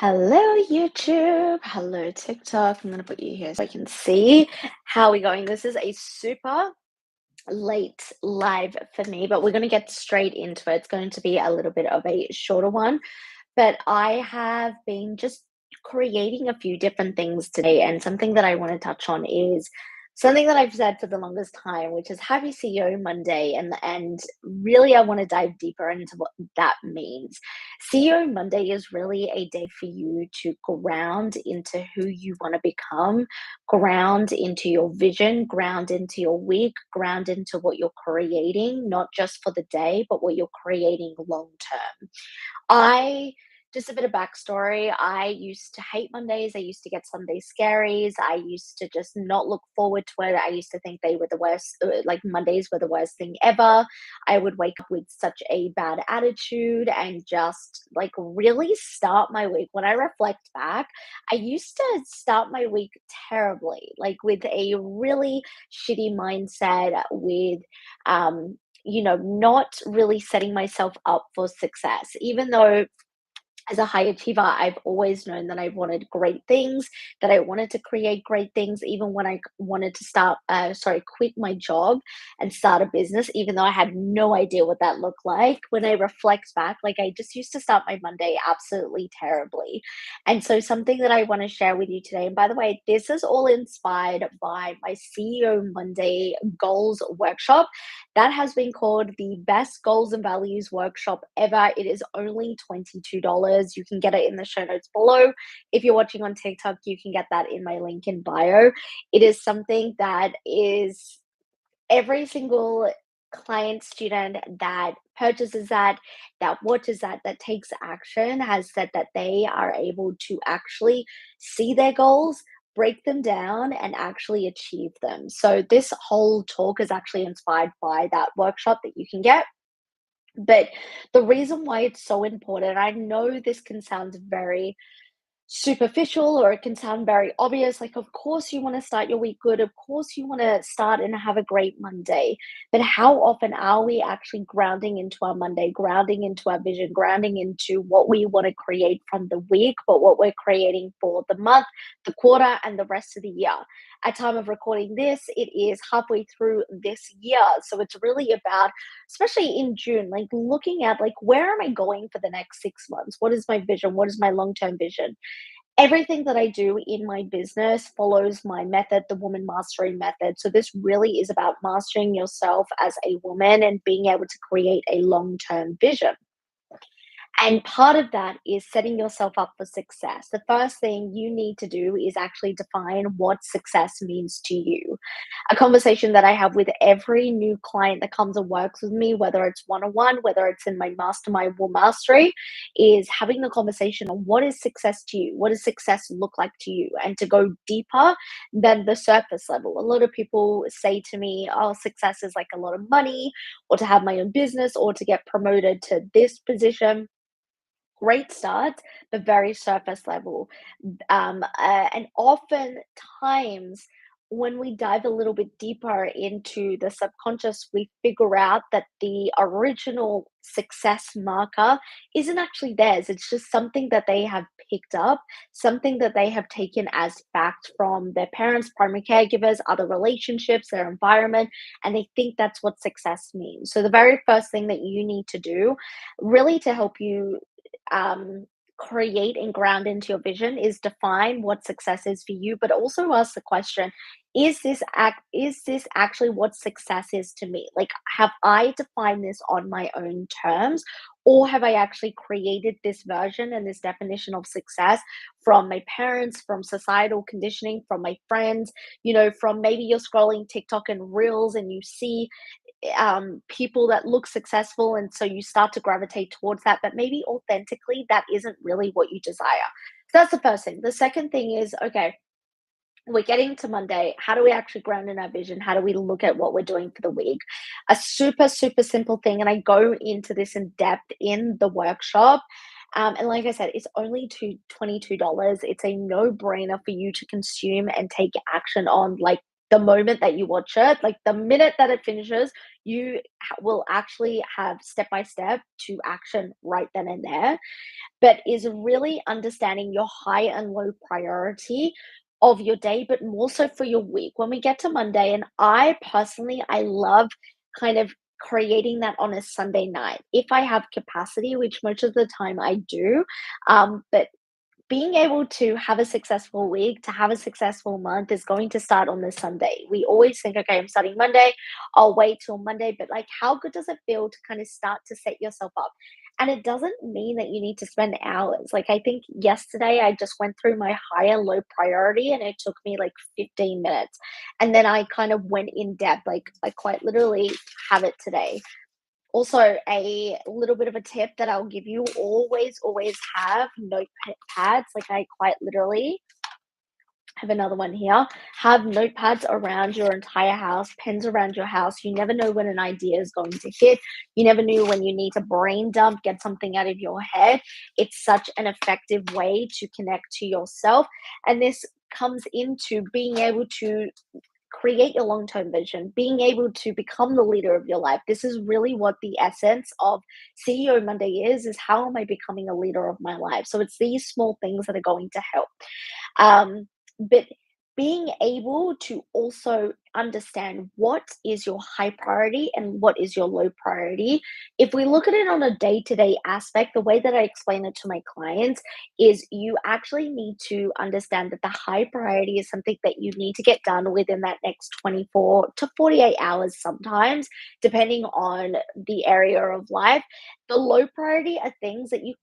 Hello, YouTube. Hello, TikTok. I'm going to put you here so I can see how we're going. This is a super late live for me, but we're going to get straight into it. It's going to be a little bit of a shorter one, but I have been just creating a few different things today, and something that I want to touch on is something that I've said for the longest time, which is Happy CEO Monday, and really I want to dive deeper into what that means. CEO Monday is really a day for you to ground into who you want to become, ground into your vision, ground into your week, ground into what you're creating, not just for the day, but what you're creating long term. I Just a bit of backstory. I used to hate Mondays. I used to get Sunday scaries. I used to just not look forward to it. I used to think they were the worst, like Mondays were the worst thing ever. I would wake up with such a bad attitude and just like really start my week. When I reflect back, I used to start my week terribly, like with a really shitty mindset, with, not really setting myself up for success, even though as a high achiever, I've always known that I wanted great things, that I wanted to create great things, even when I wanted to quit my job and start a business, even though I had no idea what that looked like. When I reflect back, like I just used to start my Monday absolutely terribly. And so, something that I want to share with you today, and by the way, this is all inspired by my CEO Monday goals workshop that has been called the best goals and values workshop ever. It is only $22. You can get it in the show notes below. If you're watching on TikTok, you can get that in my link in bio. It is something that is every single client, student that purchases that watches that takes action has said that they are able to actually see their goals, break them down, and actually achieve them. So this whole talk is actually inspired by that workshop that you can get. But the reason why it's so important, I know this can sound very superficial, or it can sound very obvious, like of course you want to start your week good, of course you want to start and have a great Monday, but how often are we actually grounding into our Monday, grounding into our vision, grounding into what we want to create from the week, but what we're creating for the month, the quarter, and the rest of the year? At time of recording this, it is halfway through this year, so it's really about, especially in June, like looking at like where am I going for the next 6 months, what is my vision, what is my long-term vision. Everything that I do in my business follows my method, the woman mastery method. So this really is about mastering yourself as a woman and being able to create a long-term vision. And part of that is setting yourself up for success. The first thing you need to do is actually define what success means to you. A conversation that I have with every new client that comes and works with me, whether it's one on one, whether it's in my mastermind or mastery, is having the conversation on what is success to you? What does success look like to you? And to go deeper than the surface level. A lot of people say to me, oh, success is like a lot of money, or to have my own business, or to get promoted to this position. Great start, but very surface level. And oftentimes, when we dive a little bit deeper into the subconscious, we figure out that the original success marker isn't actually theirs. It's just something that they have picked up, something that they have taken as fact from their parents, primary caregivers, other relationships, their environment, and they think that's what success means. So, the very first thing that you need to do, really to help you create and ground into your vision, is define what success is for you, but also ask the question, is this actually what success is to me? Like, have I defined this on my own terms, or have I actually created this version and this definition of success from my parents, from societal conditioning, from my friends, from maybe you're scrolling TikTok and reels and you see people that look successful, and so you start to gravitate towards that, but maybe authentically that isn't really what you desire. So that's the first thing. The second thing is, okay, we're getting to Monday. How do we actually ground in our vision? How do we look at what we're doing for the week? A super, super simple thing, and I go into this in depth in the workshop. And like I said, it's only $22. It's a no brainer for you to consume and take action on, like the moment that you watch it, like the minute that it finishes, you will actually have step by step to action right then and there. but is really understanding your high and low priority of your day, but more so for your week. When we get to Monday, and I personally, I love kind of creating that on a Sunday night if I have capacity, which most of the time I do. But being able to have a successful week, to have a successful month is going to start on this Sunday. We always think, okay, I'm starting Monday, I'll wait till Monday, but like, how good does it feel to kind of start to set yourself up? And it doesn't mean that you need to spend hours. Like, I think yesterday I just went through my high and low priority and it took me like 15 minutes. And then I kind of went in depth, like, I quite literally have it today. Also, a little bit of a tip that I'll give you, always have notepads. Like, I quite literally have another one here. Have notepads around your entire house, pens around your house. You never know when an idea is going to hit. You never know when you need to brain dump, get something out of your head. It's such an effective way to connect to yourself. And this comes into being able to create your long-term vision, being able to become the leader of your life. This is really what the essence of CEO Monday is how am I becoming a leader of my life? So it's these small things that are going to help. But being able to also understand what is your high priority and what is your low priority. If we look at it on a day to day aspect, the way that I explain it to my clients is you actually need to understand that the high priority is something that you need to get done within that next 24 to 48 hours, sometimes, depending on the area of life. The low priority are things that you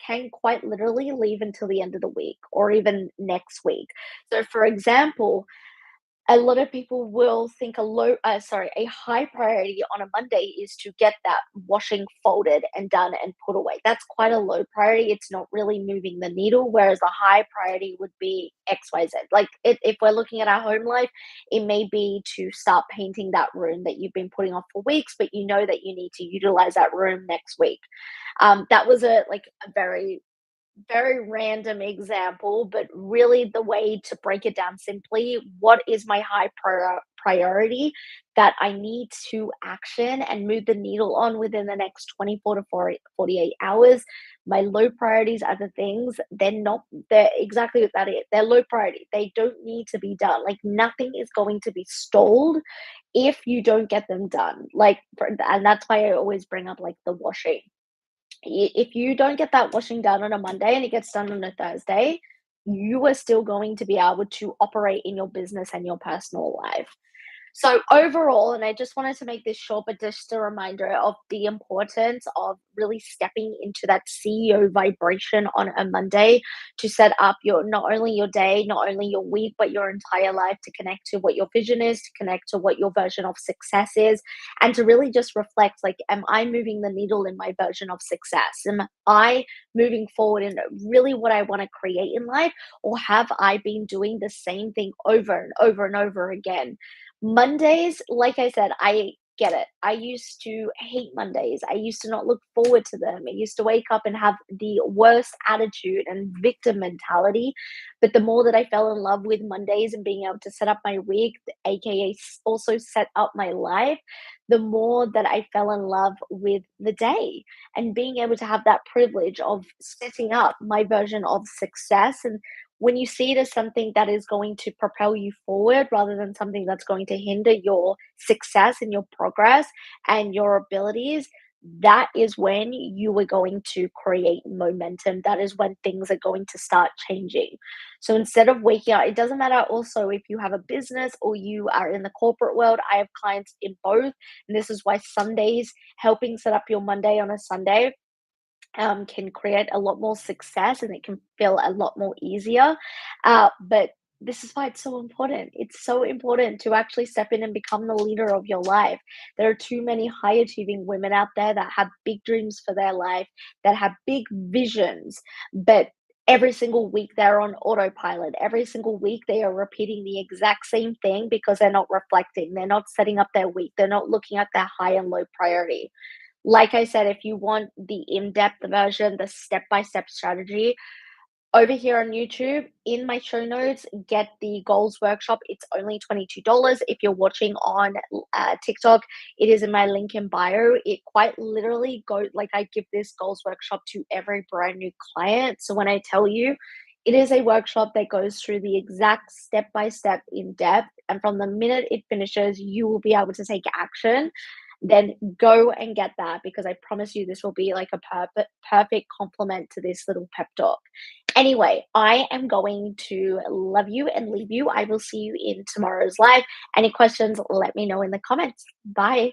can quite literally leave until the end of the week or even next week. So, for example, a lot of people will think a high priority on a Monday is to get that washing folded and done and put away. That's quite a low priority. It's not really moving the needle. Whereas a high priority would be XYZ. Like, if we're looking at our home life, it may be to start painting that room that you've been putting off for weeks, but you know that you need to utilize that room next week. That was a very random example, but really the way to break it down simply, what is my high priority that I need to action and move the needle on within the next 24 to 48 hours? My low priorities are the things, they're exactly what that is. They're low priority. They don't need to be done. Like, nothing is going to be stalled if you don't get them done. And that's why I always bring up like the washing. If you don't get that washing done on a Monday and it gets done on a Thursday, you are still going to be able to operate in your business and your personal life. So overall, and I just wanted to make this short, but just a reminder of the importance of really stepping into that CEO vibration on a Monday to set up your not only your day, not only your week, but your entire life to connect to what your vision is, to connect to what your version of success is, and to really just reflect like, am I moving the needle in my version of success? Am I moving forward in really what I want to create in life? Or have I been doing the same thing over and over and over again? Mondays, like I said, I get it. I used to hate Mondays. I used to not look forward to them. I used to wake up and have the worst attitude and victim mentality. But the more that I fell in love with Mondays and being able to set up my week, aka also set up my life, the more that I fell in love with the day and being able to have that privilege of setting up my version of success. And when you see it as something that is going to propel you forward rather than something that's going to hinder your success and your progress and your abilities, that is when you are going to create momentum. That is when things are going to start changing. So instead of waking up, it doesn't matter also if you have a business or you are in the corporate world. I have clients in both. And this is why Sundays, helping set up your Monday on a Sunday, can create a lot more success and it can feel a lot more easier. But this is why it's so important. It's so important to actually step in and become the leader of your life. There are too many high achieving women out there that have big dreams for their life, that have big visions, but every single week they're on autopilot. Every single week they are repeating the exact same thing because they're not reflecting. They're not setting up their week. They're not looking at their high and low priority. Like I said, if you want the in-depth version, the step-by-step strategy, Over here on YouTube, in my show notes, get the goals workshop. It's only $22. If you're watching on TikTok, it is in my link in bio. It quite literally goes like I give this goals workshop to every brand new client. So when I tell you, it is a workshop that goes through the exact step by step in depth. And from the minute it finishes, you will be able to take action. Then go and get that because I promise you this will be like a perfect complement to this little pep talk. Anyway, I am going to love you and leave you. I will see you in tomorrow's live. Any questions, let me know in the comments. Bye.